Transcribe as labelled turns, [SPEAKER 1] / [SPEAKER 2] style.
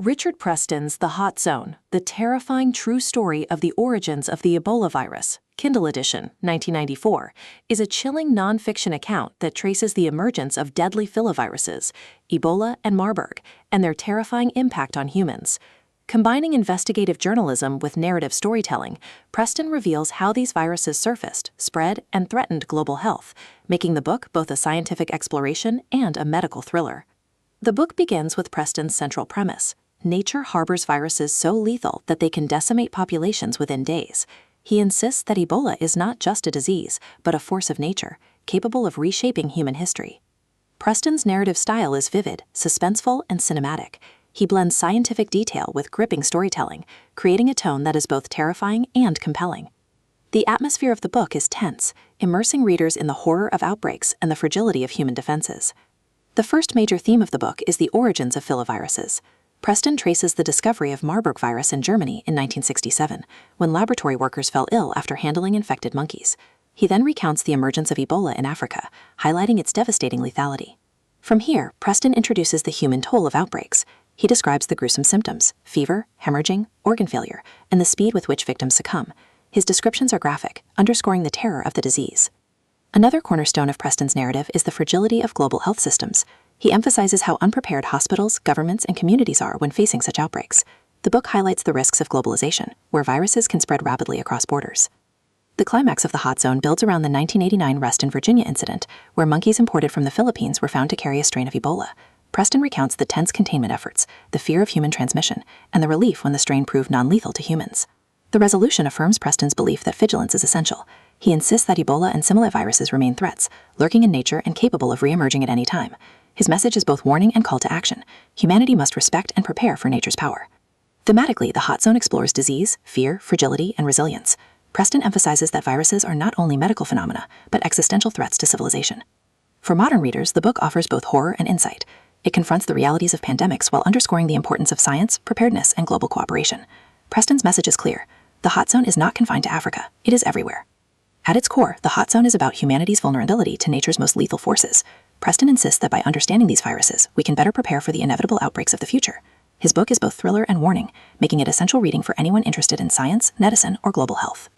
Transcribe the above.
[SPEAKER 1] Richard Preston's The Hot Zone, The Terrifying True Story of the Origins of the Ebola Virus, Kindle edition, 1994, is a chilling nonfiction account that traces the emergence of deadly filoviruses, Ebola and Marburg, and their terrifying impact on humans. Combining investigative journalism with narrative storytelling, Preston reveals how these viruses surfaced, spread, and threatened global health, making the book both a scientific exploration and a medical thriller. The book begins with Preston's central premise. Nature harbors viruses so lethal that they can decimate populations within days. He insists that Ebola is not just a disease, but a force of nature, capable of reshaping human history. Preston's narrative style is vivid, suspenseful, and cinematic. He blends scientific detail with gripping storytelling, creating a tone that is both terrifying and compelling. The atmosphere of the book is tense, immersing readers in the horror of outbreaks and the fragility of human defenses. The first major theme of the book is the origins of filoviruses. Preston traces the discovery of Marburg virus in Germany in 1967, when laboratory workers fell ill after handling infected monkeys. He then recounts the emergence of Ebola in Africa, highlighting its devastating lethality. From here, Preston introduces the human toll of outbreaks. He describes the gruesome symptoms: fever, hemorrhaging, organ failure, and the speed with which victims succumb. His descriptions are graphic, underscoring the terror of the disease. Another cornerstone of Preston's narrative is the fragility of global health systems. He emphasizes how unprepared hospitals, governments, and communities are when facing such outbreaks. The book highlights the risks of globalization, where viruses can spread rapidly across borders. The climax of The Hot Zone builds around the 1989 Reston, Virginia incident, where monkeys imported from the Philippines were found to carry a strain of Ebola. Preston recounts the tense containment efforts, the fear of human transmission, and the relief when the strain proved non-lethal to humans. The resolution affirms Preston's belief that vigilance is essential. He insists that Ebola and similar viruses remain threats, lurking in nature and capable of re-emerging at any time. His message is both warning and call to action. Humanity must respect and prepare for nature's power. Thematically, The Hot Zone explores disease, fear, fragility, and resilience. Preston emphasizes that viruses are not only medical phenomena, but existential threats to civilization. For modern readers, the book offers both horror and insight. It confronts the realities of pandemics while underscoring the importance of science, preparedness, and global cooperation. Preston's message is clear. The Hot Zone is not confined to Africa. It is everywhere. At its core, The Hot Zone is about humanity's vulnerability to nature's most lethal forces. Preston insists that by understanding these viruses, we can better prepare for the inevitable outbreaks of the future. His book is both thriller and warning, making it essential reading for anyone interested in science, medicine, or global health.